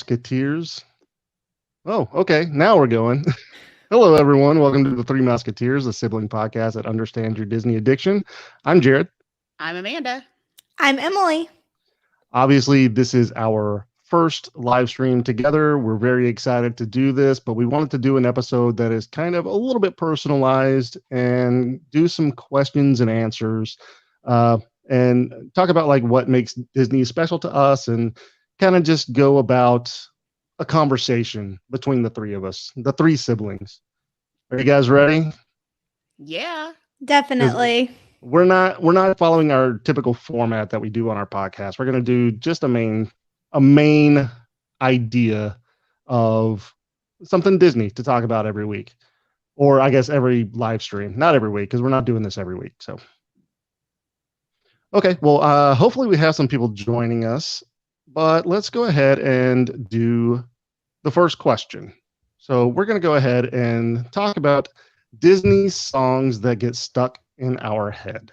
Mouseketeers. Oh, okay. Now we're going. Hello, everyone. Welcome to the Three Mouseketeers, a sibling podcast that understands your Disney addiction. I'm Jared. I'm Amanda. I'm Emily. Obviously, this is our first live stream together. We're very excited to do this, but we wanted to do an episode that is kind of a little bit personalized and do some questions and answers and talk about like what makes Disney special to us and kind of just go about a conversation between the three of us, the three siblings. Are you guys ready? Yeah. Definitely. We're not following our typical format that we do on our podcast. We're going to do just a main idea of something Disney to talk about every week, or I guess every live stream. Not every week because we're not doing this every week. So, okay, well, hopefully we have some people joining us, but let's go ahead and do the first question. So we're going to go ahead and talk about Disney songs that get stuck in our head.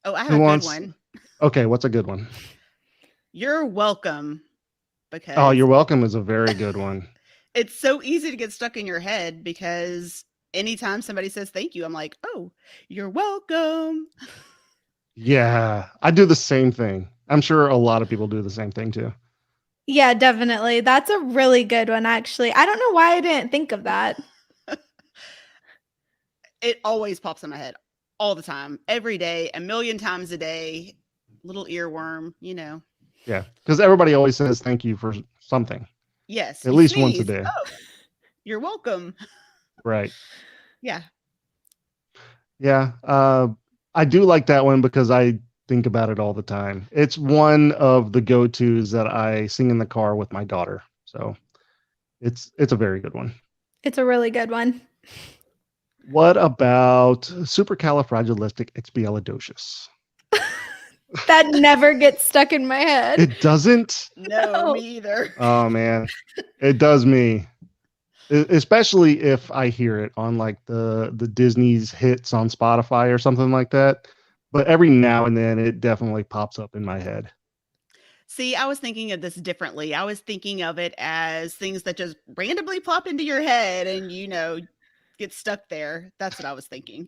Oh, I have Who a wants- good one. Okay, what's a good one? You're welcome. Because Oh, you're welcome is a very good one. it's so easy to get stuck in your head because anytime somebody says thank you, I'm like, oh, you're welcome. Yeah, I do the same thing. I'm sure a lot of people do the same thing too. Yeah, definitely. That's a really good one, actually. I don't know why I didn't think of that. It always pops in my head all the time, every day, a million times a day. Little earworm, Yeah, because everybody always says thank you for something, Yes. at you least once a sneeze. day. Oh, you're welcome. Right. Yeah. Yeah. I do like that one because I think about it all the time. It's one of the go-tos that I sing in the car with my daughter. So it's a very good one. It's a really good one. What about supercalifragilisticexpialidocious? That never gets stuck in my head. It doesn't? No, No. me either. Oh man, it does me. Especially if I hear it on like the Disney's hits on Spotify or something like that. But every now and then it definitely pops up in my head. See, I was thinking of this differently. I was thinking of it as things that just randomly pop into your head and, get stuck there. That's what I was thinking.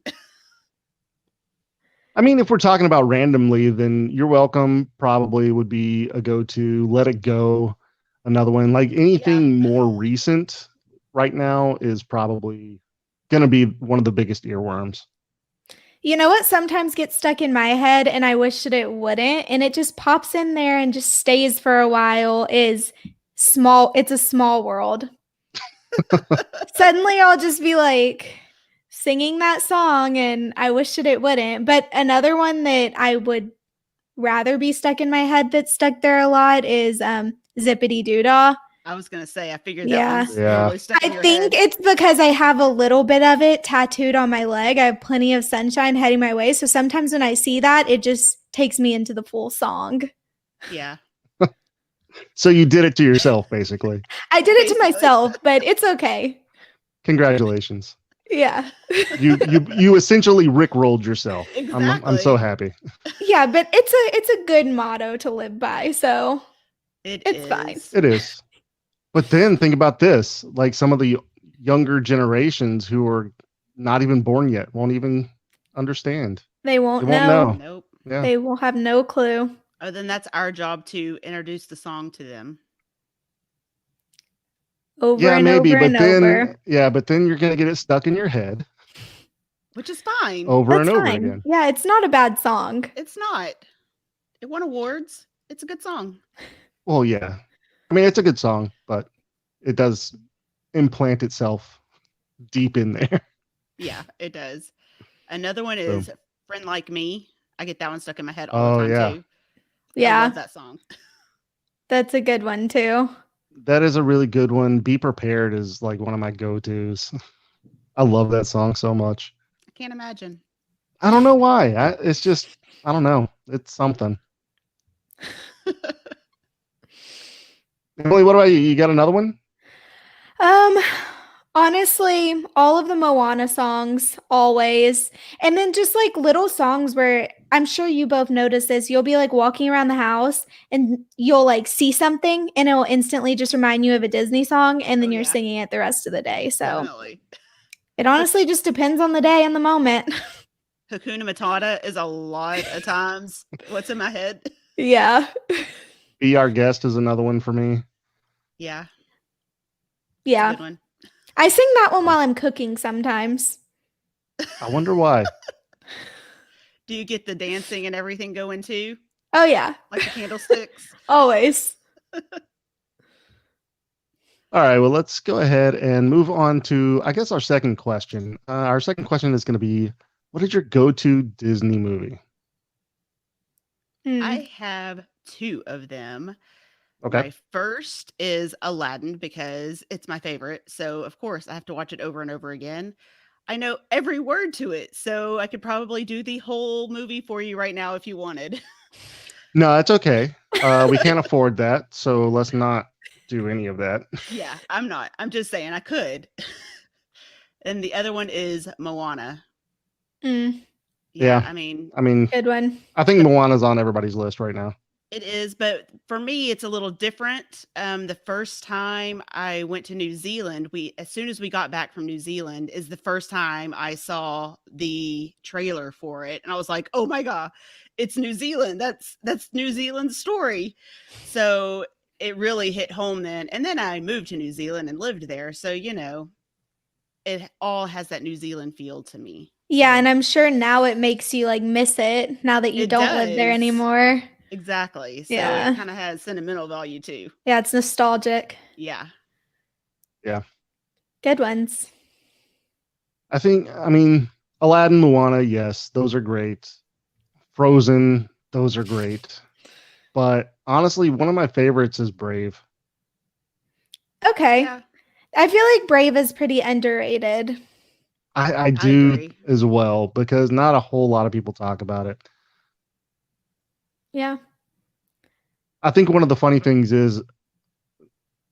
I mean, if we're talking about randomly, then You're Welcome probably would be a go-to. Let It Go, another one. Like anything more recent right now is probably going to be one of the biggest earworms. You know what sometimes gets stuck in my head and I wish that it wouldn't, and it just pops in there and just stays for a while, is It's a Small World. Suddenly I'll just be like singing that song and I wish that it wouldn't. But another one that I would rather be stuck in my head that's stuck there a lot is Zippity Doodah. I was going to say, I figured Yeah. that one's Yeah. totally stuck in I your think head. it's because I have a little bit of it tattooed on my leg. I have plenty of sunshine heading my way. So sometimes when I see that, it just takes me into the full song. Yeah. So you did it to yourself, basically. I did it to Basically. myself, but it's okay. Congratulations. Yeah. You essentially rickrolled yourself. I'm so happy. Yeah, but it's a good motto to live by. So It's fine. is. It is. But then think about this, like some of the younger generations who are not even born yet won't even understand. they won't, They won't know. know. Nope. Yeah. They will have no clue. Oh, then that's our job to introduce the song to them. Over Yeah, and maybe, over but and then over. but then you're gonna get it stuck in your head Which is fine. over That's and over fine. again. Yeah, it's not a bad song. It's not. It won awards. It's a good song. Well, yeah. I mean, it's a good song, but it does implant itself deep in there. Yeah, it does. Another one is Friend Like Me. I get that one stuck in my head all Oh, the time yeah. too. I Yeah, love that song. that's a good one too. That is a really good one. Be Prepared is like one of my go-tos. I love that song so much. I can't imagine. I don't know why. It's just, I don't know. It's something. Emily, what about you? You got another one? Honestly, all of the Moana songs, always. And then just like little songs where I'm sure you both notice this. You'll be like walking around the house and you'll like see something and it'll instantly just remind you of a Disney song and then Oh, you're yeah. singing it the rest of the day. So Definitely. it honestly just depends on the day and the moment. Hakuna Matata is a lot of times what's in my head. Yeah. Be Our Guest is another one for me. Yeah. It's a Yeah. good one. I sing that one while I'm cooking sometimes. I wonder why. Do you get the dancing and everything going too? Oh, yeah. Like the candlesticks? Always. All right, well, let's go ahead and move on to, I guess, our second question. Our second question is going to be, what is your go-to Disney movie? I have 2 of them. Okay. My first is Aladdin because it's my favorite. So, of course, I have to watch it over and over again. I know every word to it, so I could probably do the whole movie for you right now if you wanted. No, that's okay. We can't afford that, so let's not do any of that. Yeah, I'm not. I'm just saying I could. And the other one is Moana. Mm, Yeah. I mean, good one. I think Moana's on everybody's list right now. it is, but for me, it's a little different. The first time I went to New Zealand, as soon as we got back from New Zealand, is the first time I saw the trailer for it, and I was like, "Oh my god, it's New Zealand! That's New Zealand's story." So it really hit home then. And then I moved to New Zealand and lived there, so it all has that New Zealand feel to me. Yeah, So and I'm sure now it makes you like miss it now that you it don't live there does. anymore. Exactly. So Yeah. it kind of has sentimental value too. Yeah, it's nostalgic. Yeah. Yeah. Good ones. I mean, Aladdin, Moana, yes, those are great. Frozen, those are great. But honestly, one of my favorites is Brave. Okay. Yeah. I feel like Brave is pretty underrated. I do agree. as well, because not a whole lot of people talk about it. Yeah. I think one of the funny things is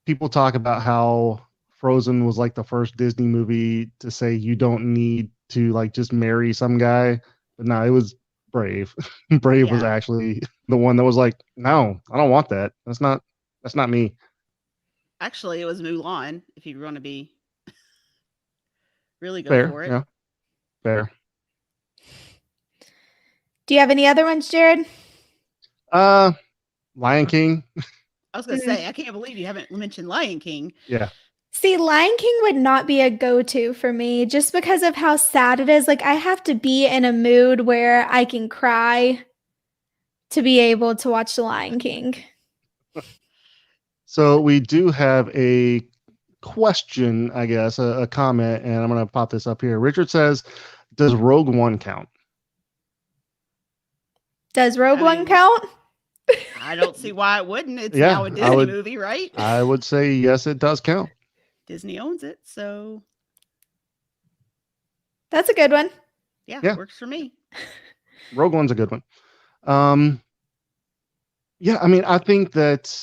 people talk about how Frozen was like the first Disney movie to say you don't need to like just marry some guy. But no, it was Brave. Brave was Yeah. actually the one that was like, no, I don't want that. That's not me. Actually, it was Mulan, if you want to be really go Fair, for it. yeah. Fair. Do you have any other ones, Jared? Lion King. I was going to say, I can't believe you haven't mentioned Lion King. Yeah. See, Lion King would not be a go-to for me just because of how sad it is. Like I have to be in a mood where I can cry to be able to watch The Lion King. So we do have a question, I guess, a comment, and I'm going to pop this up here. Richard says, does Rogue One count? Does Rogue One mean, count? I don't see why it wouldn't. It's Yeah, now a Disney movie, right? I would say yes, it does count. Disney owns it, so That's a good one. yeah. Works for me. Rogue One's a good one. Yeah, I mean, I think that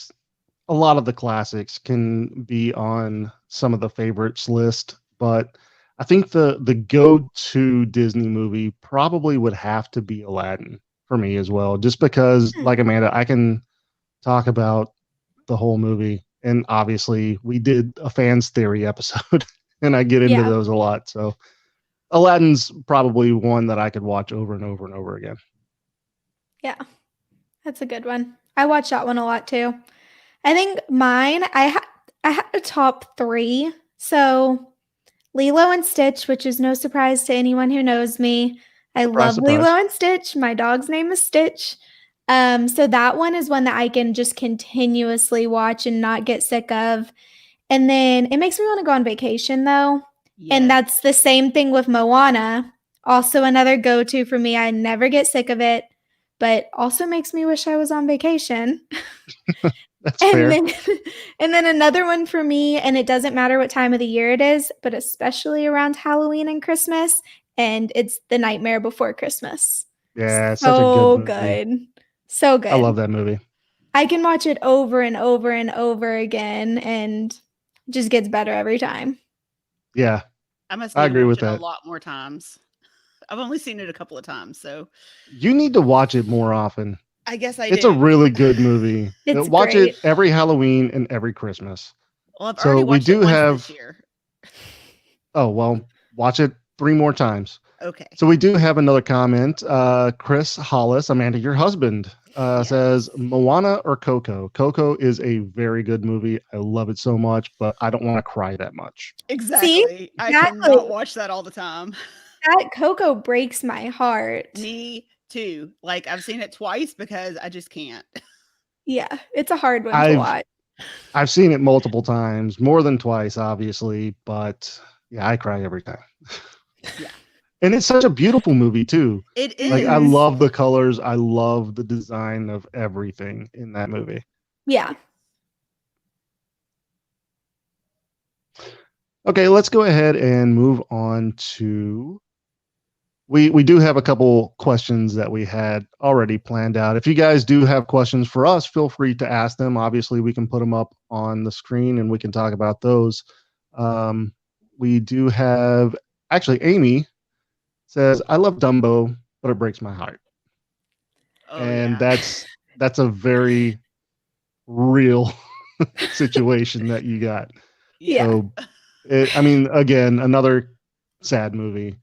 a lot of the classics can be on some of the favorites list, but I think the go-to Disney movie probably would have to be Aladdin for me as well, just because, like Amanda, I can talk about the whole movie, and obviously we did a fans theory episode, and I get into those a lot. So Aladdin's probably one that I could watch over and over and over again. Yeah, that's a good one. I watch that one a lot too. I think mine, I had a top 3. So Lilo and Stitch, which is no surprise to anyone who knows me. I love Lilo and Stitch. My dog's name is Stitch. So that one is one that I can just continuously watch and not get sick of. And then it makes me want to go on vacation though. Yes. And that's the same thing with Moana. Also another go-to for me. I never get sick of it, but also makes me wish I was on vacation. That's fair. And then another one for me, and it doesn't matter what time of the year it is, but especially around Halloween and Christmas, and it's The Nightmare Before Christmas. Yeah, it's such a good movie. Good. So good. I love that movie. I can watch it over and over and over again, and it just gets better every time. Yeah, I must I need to agree watch with it a that. lot more times. I've only seen it a couple of times, so You need to watch it more often. I guess I It's a do. really good movie. It's Watch it great. every Halloween and every Christmas. Well, I've So already we watched it do once this have, year. oh, well, watch it 3 more times. Okay. So we do have another comment. Chris Hollis, Amanda, your husband, Yes. says Moana or Coco. Coco is a very good movie. I love it so much, but I don't want to cry that much. Exactly. I Exactly. cannot watch that all the time. That Coco breaks my heart. Me too. Like I've seen it twice because I just can't. Yeah, it's a hard one to I've watch. I've seen it multiple times, more than twice, obviously, but yeah, I cry every time. Yeah. And it's such a beautiful movie too. It Like I is. love the colors, I love the design of everything in that movie. Yeah. Okay, let's go ahead and move on to we do have a couple questions that we had already planned out. If you guys do have questions for us, feel free to ask them. Obviously, we can put them up on the screen and we can talk about those. We do have actually Amy says, "I love Dumbo, but it breaks my heart." Oh And yeah. that's a very real situation that you got. Yeah. So, I mean, again, another sad movie.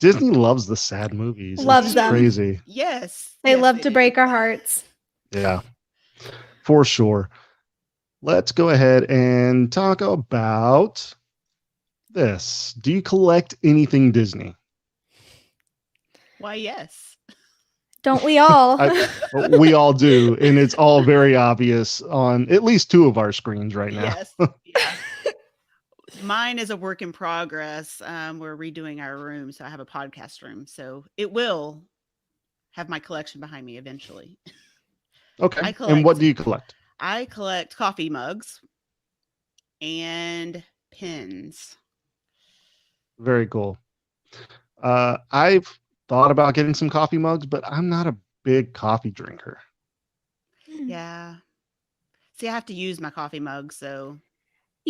Disney loves the sad movies. Loves It's them. crazy. Yes. They Yes, love to do. break our hearts. Yeah, for sure. Let's go ahead and talk about this. Do you collect anything Disney? Why, yes. Don't we all? We all do, and it's all very obvious on at least 2 of our screens right now. Yes. Yeah. Mine is a work in progress. We're redoing our room, so I have a podcast room. So it will have my collection behind me eventually. Okay. I And what collect do you collect? I collect coffee mugs and pins. Very cool. I've thought about getting some coffee mugs, but I'm not a big coffee drinker. Yeah. See, I have to use my coffee mug, so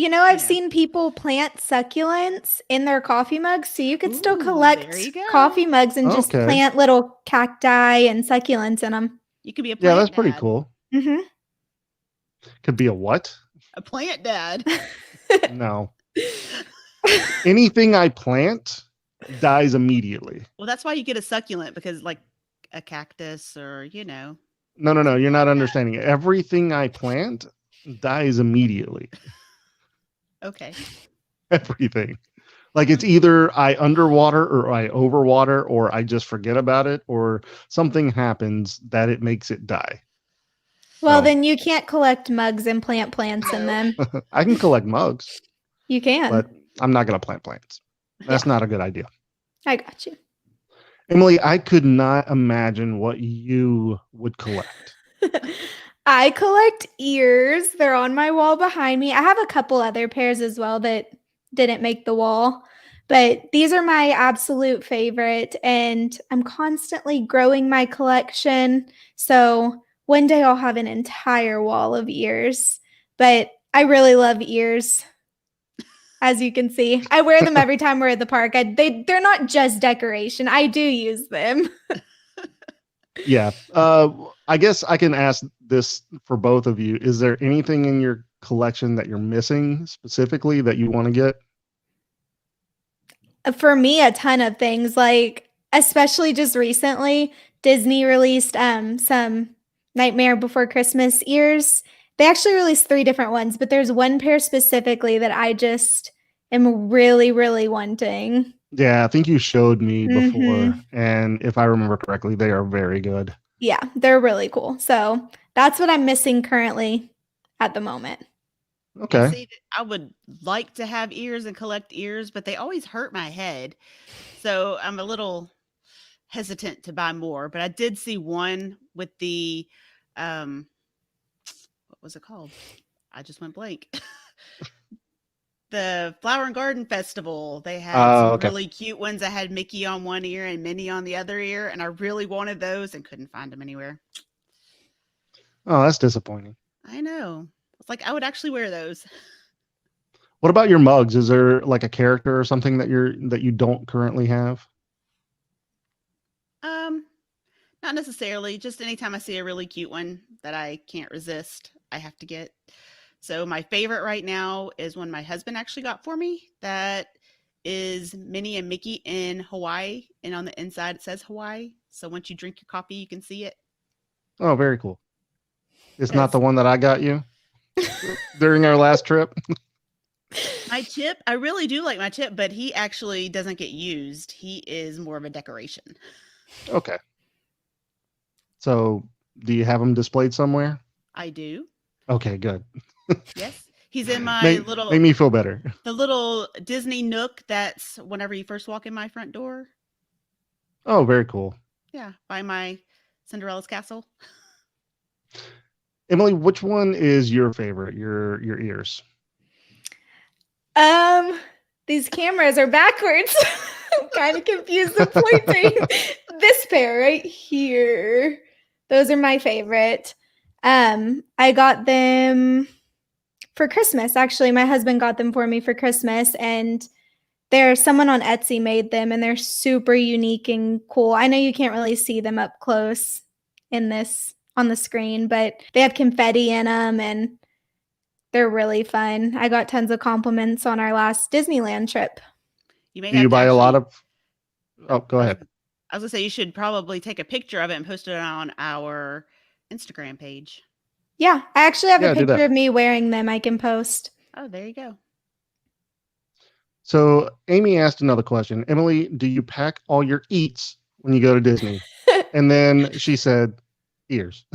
I've know. seen people plant succulents in their coffee mugs, so you could still Ooh, collect there you go. coffee mugs and just Okay. plant little cacti and succulents in them. You could be a Yeah, plant that's pretty dad. cool. Mm-hmm. Could be a what? A plant dad. No. Anything I plant dies immediately. Well, that's why you get a succulent, because like a cactus or, No, you're something not like that. understanding. Everything I plant dies immediately. Okay. Everything. Like it's either I underwater or I overwater or I just forget about it or something happens that it makes it die. Well, So, then you can't collect mugs and plant plants in them. I can collect mugs, You can. but I'm not going to plant plants. That's Yeah. not a good idea. I got you. Emily, I could not imagine what you would collect. I collect ears. They're on my wall behind me. I have a couple other pairs as well that didn't make the wall, but these are my absolute favorite, and I'm constantly growing my collection. So one day I'll have an entire wall of ears, but I really love ears. As you can see, I wear them every time we're at the park. They're not just decoration. I do use them. Yeah. I guess I can ask this for both of you. Is there anything in your collection that you're missing specifically that you want to get? For me, a ton of things, like especially just recently, Disney released some Nightmare Before Christmas ears. They actually released 3 different ones, but there's one pair specifically that I just am really, really wanting. Yeah, I think you showed me before. Mhm. And if I remember correctly, they are very good. Yeah, they're really cool. So that's what I'm missing currently at the moment. And Okay. see, I would like to have ears and collect ears, but they always hurt my head. So I'm a little hesitant to buy more. But I did see one with the what was it called? I just went blank. The Flower and Garden Festival. They had some Okay. really cute ones that had Mickey on one ear and Minnie on the other ear, and I really wanted those and couldn't find them anywhere. Oh, that's disappointing. I know. It's like I would actually wear those. What about your mugs? Is there like a character or something that you don't currently have? Um, Not necessarily. Just anytime I see a really cute one that I can't resist, I have to get. So my favorite right now is one my husband actually got for me. That is Minnie and Mickey in Hawaii, and on the inside it says Hawaii. So once you drink your coffee, you can see it. Oh, very cool. It's not Because the one that I got you during our last trip. my chip, I really do like my chip, but he actually doesn't get used. He is more of a decoration. Okay. So, do you have them displayed somewhere? I do. Okay, good. Yes. He's in my Make me feel better. the little Disney nook that's whenever you first walk in my front door. Oh, very cool. Yeah, by my Cinderella's castle. Emily, which one is your favorite? Your ears. These cameras are backwards. I'm kind of confused and pointing. This pair right here. Those are my favorite. I got them for Christmas. Actually, my husband got them for me for Christmas, and someone on Etsy made them, and they're super unique and cool. I know you can't really see them up close on the screen, but they have confetti in them, and they're really fun. I got tons of compliments on our last Disneyland trip. You may Do have you to buy a lot actually- of? Oh, go ahead. I was gonna say you should probably take a picture of it and post it on our Instagram page. Yeah, I actually have Yeah, a do that. picture of me wearing them I can post. Oh, there you go. So, Amy asked another question. Emily, do you pack all your eats when you go to Disney? And then she said, ears.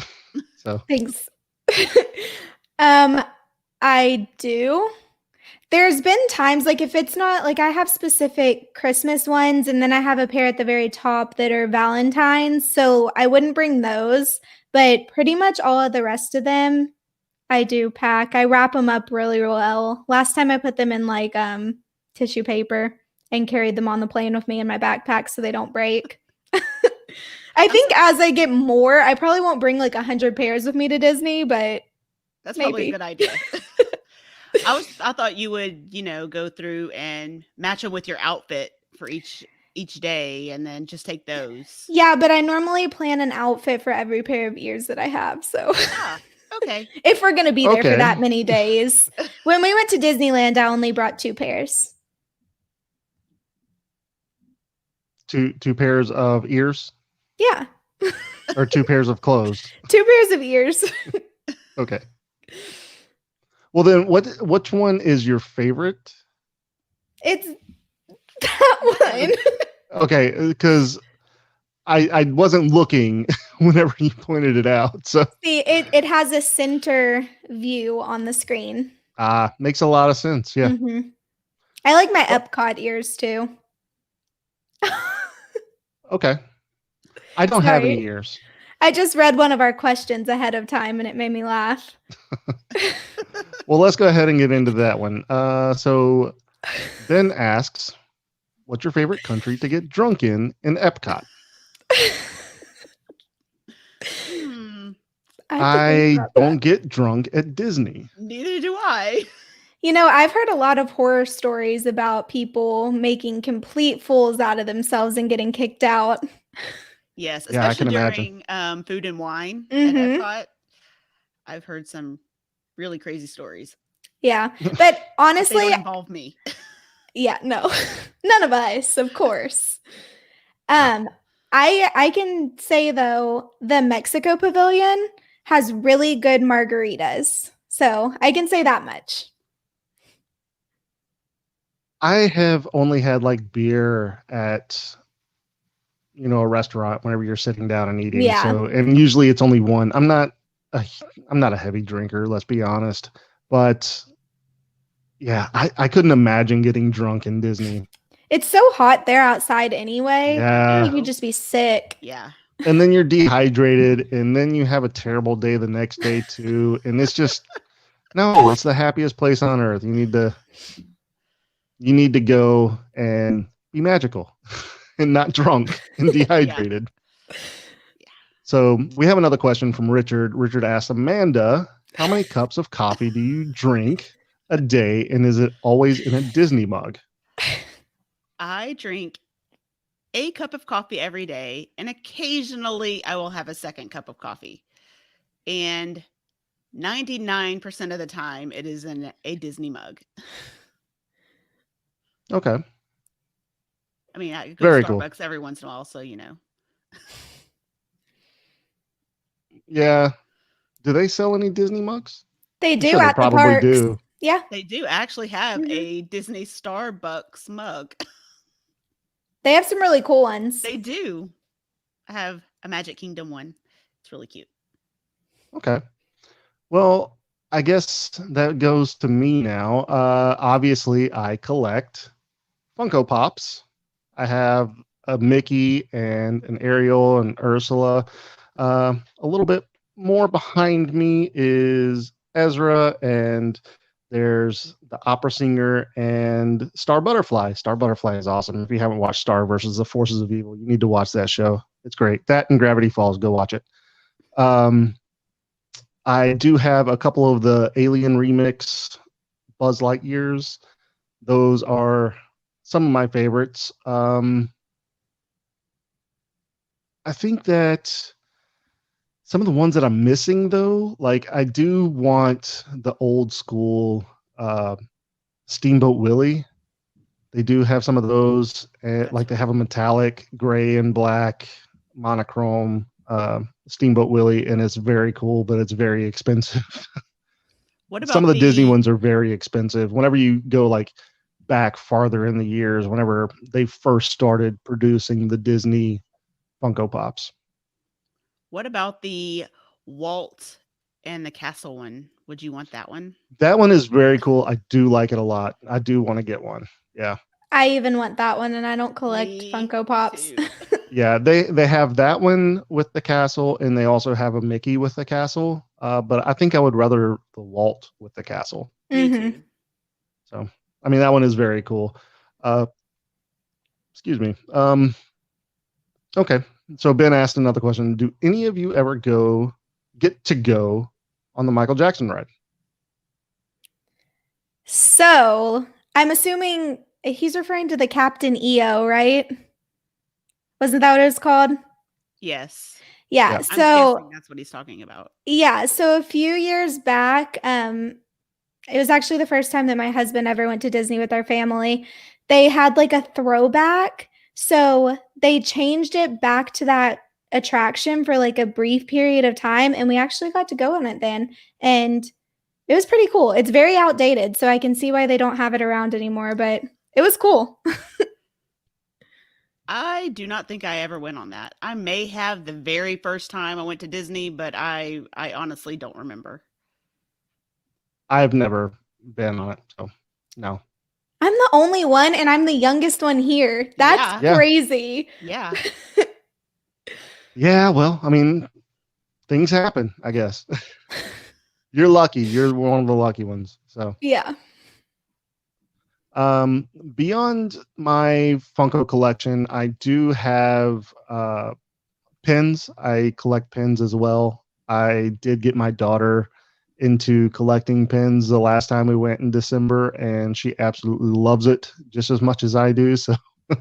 So, Thanks. I do. There's been times, like, if it's not like I have specific Christmas ones, and then I have a pair at the very top that are Valentine's, so I wouldn't bring those, but pretty much all of the rest of them I do pack. I wrap them up really well. Last time I put them in like tissue paper and carried them on the plane with me in my backpack so they don't break. I think as I get more, I probably won't bring like 100 pairs with me to Disney, but That's maybe. probably a good idea. I thought you would, go through and match them with your outfit for each day and then just take those. Yeah, but I normally plan an outfit for every pair of ears that I have. So Okay. if we're going to be there Okay. for that many days. When we went to Disneyland, I only brought 2 pairs. two pairs of ears Yeah. or 2 pairs of clothes? 2 pairs of ears. Okay. Well, then, which one is your favorite? It's that one. Okay, because I wasn't looking whenever you pointed it out. So See, it has a center view on the screen. makes a lot of sense. Yeah. Mhm. I like my Epcot ears too. Okay. I don't have any Sorry. ears. I just read one of our questions ahead of time and it made me laugh. Well, let's go ahead and get into that one. So Ben asks, what's your favorite country to get drunk in Epcot? I don't get drunk at Disney. Neither do I. I've heard a lot of horror stories about people making complete fools out of themselves and getting kicked out. Yes, Yeah, I can especially during food and wine at Mhm. Epcot. I've heard some really crazy stories. Yeah. But They honestly, don't involve me. yeah, no. None of us, of course. I can say though, the Mexico Pavilion has really good margaritas. So I can say that much. I have only had like beer at a restaurant whenever you're sitting down and eating. Yeah. So, and usually it's only one. I'm not a heavy drinker, let's be honest. But yeah, I couldn't imagine getting drunk in Disney. It's so hot there outside anyway. Yeah. You could just be sick. Yeah. And then you're dehydrated, and then you have a terrible day the next day too. And it's just no, it's the happiest place on earth. You need to go and be magical and not drunk and dehydrated. Yeah. So we have another question from Richard. Richard asks, Amanda, how many cups of coffee do you drink a day, and is it always in a Disney mug? I drink a cup of coffee every day, and occasionally I will have a second cup of coffee. And 99% of the time, it is in a Disney mug. Okay, I mean, I go to very cool. Starbucks every once in a while, so Yeah. Do they sell any Disney mugs? They I'm do sure they at the probably parks. do. Yeah, they do actually have Mhm. a Disney Starbucks mug. they have some really cool ones. They do. I have a Magic Kingdom one. It's really cute. Okay. Well, I guess that goes to me now. Obviously, I collect Funko Pops. I have a Mickey and an Ariel and Ursula. A little bit more behind me is Ezra, and there's the opera singer and Star Butterfly. Star Butterfly is awesome. If you haven't watched Star versus the Forces of Evil, you need to watch that show. It's great. That and Gravity Falls. Go watch it. Um, I do have a couple of the Alien remix Buzz Lightyears. Those are some of my favorites. I think that some of the ones that I'm missing, though, like I do want the old school uh, Steamboat Willie. They do have some of those, That's like they really have a cool. metallic gray and black monochrome Steamboat Willie, and it's very cool, but it's very expensive. What Some of about the Disney the ones are very expensive. Whenever you go like back farther in the years, whenever they first started producing the Disney Funko Pops. what about the Walt and the Castle one? Would you want that one? That one is very cool. I do like it a lot. I do want to get one. Yeah. I even want that one, and I don't collect Me Funko Pops. too. Yeah, they have that one with the castle, and they also have a Mickey with the castle. But I think I would rather the Walt with the castle. Me hmm too. So, I mean, that one is very cool. Uh, excuse me. Okay. So Ben asked another question. Do any of you ever get to go on the Michael Jackson ride? So I'm assuming he's referring to the Captain EO, right? Wasn't that what it was called? Yes. Yeah. Yeah. I'm So guessing that's what he's talking about. yeah. So a few years back, it was actually the first time that my husband ever went to Disney with our family. They had like a throwback. So they changed it back to that attraction for like a brief period of time. And we actually got to go on it then. And it was pretty cool. It's very outdated. So I can see why they don't have it around anymore, but it was cool. I do not think I ever went on that. I may have the very first time I went to Disney, but I honestly don't remember. I've never been on it, so no. I'm the only one and I'm the youngest one here. That's Yeah. Yeah. crazy. Yeah. Yeah, well, I mean, things happen, I guess. You're lucky. You're one of the lucky ones. So, Yeah. beyond my Funko collection, I do have pins. I collect pins as well. I did get my daughter into collecting pins the last time we went in December, and she absolutely loves it just as much as I do. So it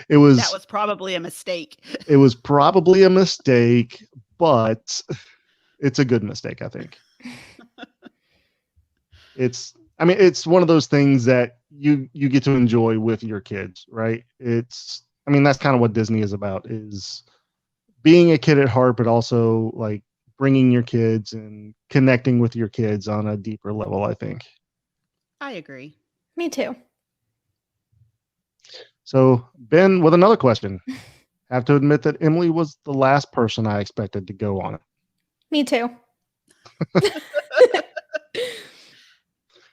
That was was probably a mistake. it was probably a mistake, but it's a good mistake, I think. I mean, it's one of those things that you get to enjoy with your kids, right? I mean, that's kind of what Disney is about, is being a kid at heart, but also like bringing your kids and connecting with your kids on a deeper level, I think. I agree. Me too. So, Ben, with another question, I have to admit that Emily was the last person I expected to go on it. Me too.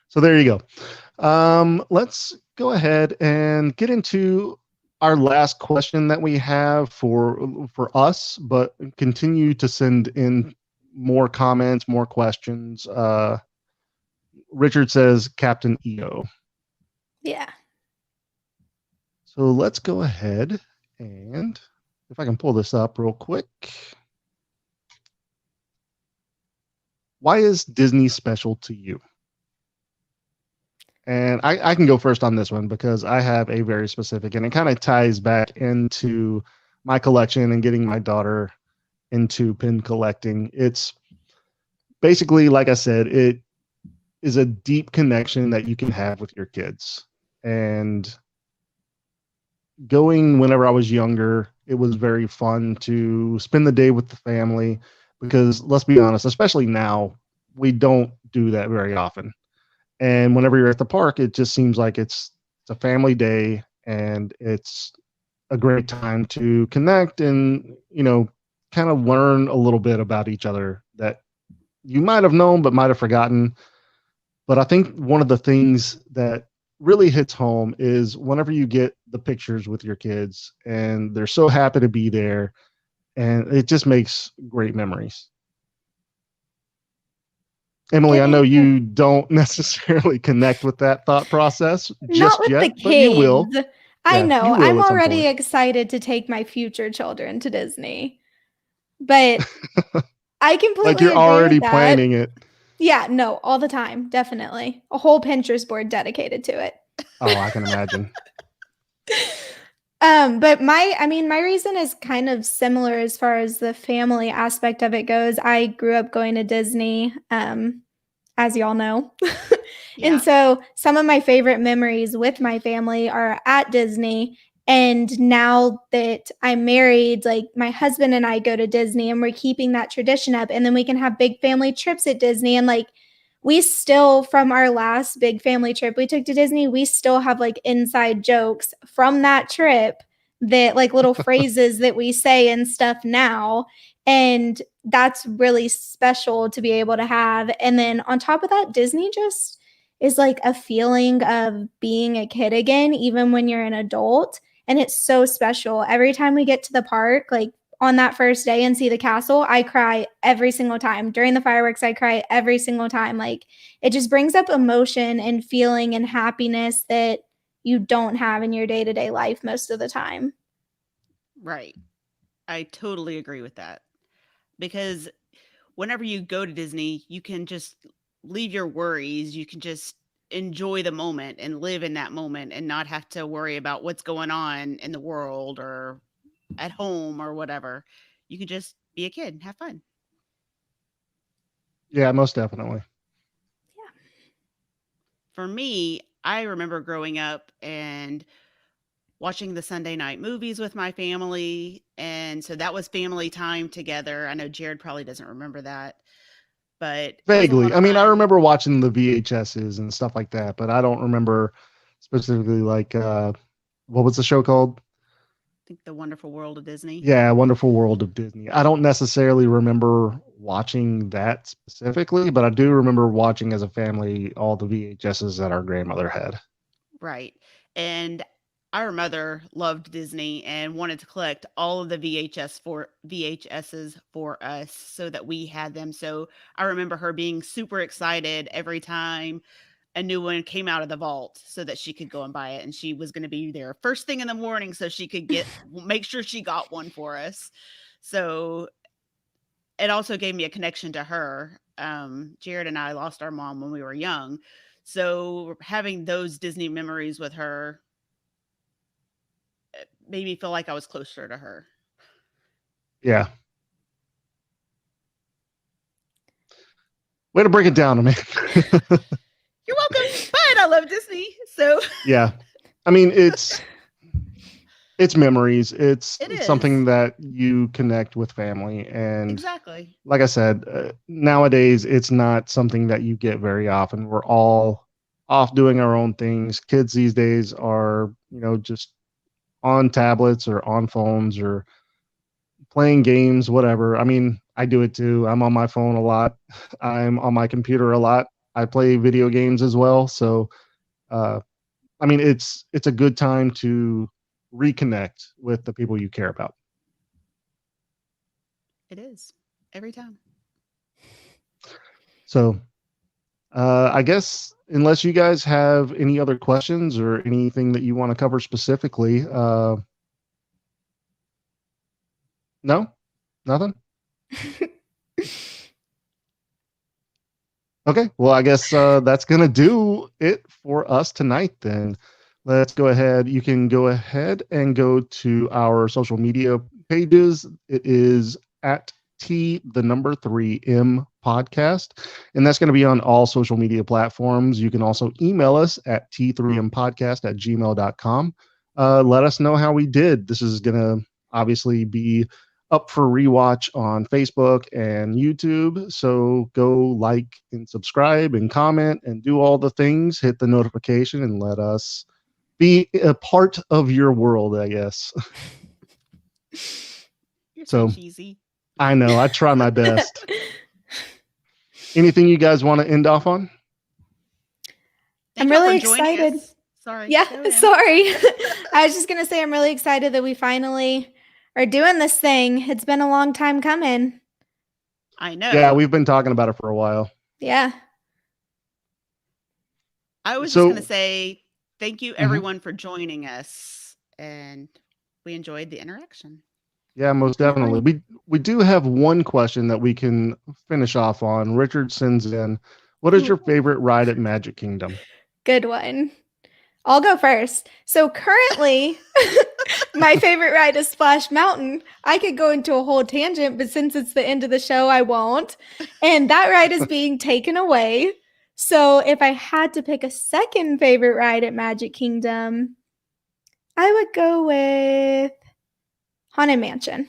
So there you go. Let's go ahead and get into our last question that we have for us, but continue to send in more comments, more questions. Richard says Captain EO. Yeah. So let's go ahead and if I can pull this up real quick. Why is Disney special to you? And I can go first on this one because I have a very specific, and it kind of ties back into my collection and getting my daughter into pin collecting. It's basically, like I said, it is a deep connection that you can have with your kids. And going whenever I was younger, it was very fun to spend the day with the family because let's be honest, especially now, we don't do that very often. And whenever you're at the park, it just seems like it's a family day and it's a great time to connect and, kind of learn a little bit about each other that you might have known but might have forgotten. But I think one of the things that really hits home is whenever you get the pictures with your kids and they're so happy to be there, and it just makes great memories. Emily, I know Getting you don't necessarily connect with that thought process not just with the yet, but you will. kids. I Yeah, you know. will I'm at some already point. excited to take my future children to Disney. But I Like completely you're agree with already that. planning it. Yeah, no, all the time, definitely. A whole Pinterest board dedicated to it. Oh, I can imagine. But my reason is kind of similar as far as the family aspect of it goes. I grew up going to Disney, as y'all know. And Yeah. so some of my favorite memories with my family are at Disney. And now that I'm married, like my husband and I go to Disney and we're keeping that tradition up. And then we can have big family trips at Disney. And like we still, from our last big family trip we took to Disney, we still have like inside jokes from that trip that like little phrases that we say and stuff now. And that's really special to be able to have. And then on top of that, Disney just is like a feeling of being a kid again, even when you're an adult. And it's so special. Every time we get to the park, like on that first day and see the castle, I cry every single time. During the fireworks, I cry every single time. Like it just brings up emotion and feeling and happiness that you don't have in your day to day life most of the time. Right. I totally agree with that. Because whenever you go to Disney, you can just leave your worries. You can just enjoy the moment and live in that moment and not have to worry about what's going on in the world or at home or whatever. You can just be a kid and have fun. Yeah, most definitely. For me, I remember growing up and watching the Sunday night movies with my family. And so that was family time together. I know Jared probably doesn't remember that, but it was a lot Vaguely. of I mean, I fun. remember watching the VHSs and stuff like that, but I don't remember specifically like what was the show called? I think The Wonderful World of Disney. Yeah, Wonderful World of Disney. I don't necessarily remember watching that specifically, but I do remember watching as a family all the VHSs that our grandmother had. Right. And our mother loved Disney and wanted to collect all of the VHSs for us so that we had them. So I remember her being super excited every time a new one came out of the vault so that she could go and buy it, and she was going to be there first thing in the morning so she could make sure she got one for us. So it also gave me a connection to her. Jared and I lost our mom when we were young, so having those Disney memories with her made me feel like I was closer to her. Yeah. Way to break it down to me. You're welcome, but I love Disney, so Yeah. I mean, it's memories. It's it is something that you connect with family. And exactly like I said, nowadays it's not something that you get very often. We're all off doing our own things. Kids these days are, just on tablets or on phones or playing games, whatever. I mean, I do it too. I'm on my phone a lot. I'm on my computer a lot. I play video games as well. So, uh, I mean, it's a good time to reconnect with the people you care about. it is every time. So, I guess unless you guys have any other questions or anything that you want to cover specifically, no, nothing. Okay, well, I guess that's going to do it for us tonight then. Let's go ahead. You can go ahead and go to our social media pages. It is at the number 3M podcast, and that's going to be on all social media platforms. You can also email us at t3mpodcast@gmail.com. Let us know how we did. This is going to obviously be up for rewatch on Facebook and YouTube. So go like and subscribe and comment and do all the things. Hit the notification and let us be a part of your world, I guess. You're so cheesy. I know. I try my best. Anything you guys want to end off on? I'm really excited. Sorry. Yeah, sorry. I was just going to say I'm really excited that we finally are doing this thing. It's been a long time coming. I know. Yeah, we've been talking about it for a while. Yeah. I was just going to say thank you, everyone, for joining us. And we enjoyed the interaction. Yeah, most definitely. We do have one question that we can finish off on. Richard sends in, what is your favorite ride at Magic Kingdom? Good one. I'll go first. So currently, my favorite ride is Splash Mountain. I could go into a whole tangent, but since it's the end of the show, I won't. And that ride is being taken away. So if I had to pick a second favorite ride at Magic Kingdom, I would go with Haunted Mansion.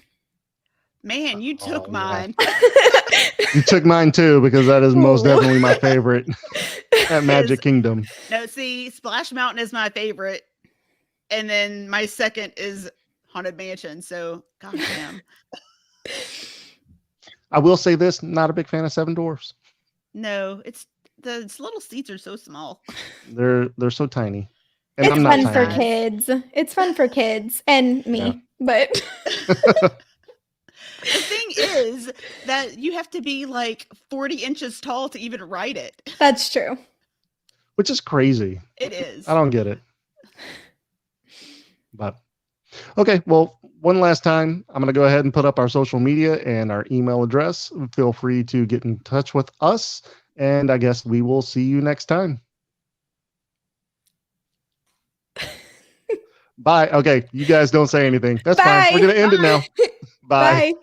Man, you took mine. You took mine too, because that is most definitely my favorite at Magic Kingdom. No, see, Splash Mountain is my favorite. And then my second is Haunted Mansion. So, goddamn. I will say this, not a big fan of Seven Dwarfs. No, the little seats are so small. They're so tiny. And it's fun for kids. It's fun for kids and me, but the thing is that you have to be like 40 inches tall to even ride it. That's true. Which is crazy. It is. I don't get it. But okay, well, one last time, I'm going to go ahead and put up our social media and our email address. Feel free to get in touch with us, and I guess we will see you next time. Bye. Okay, you guys don't say anything. That's fine. We're going to end it now. Bye. Bye.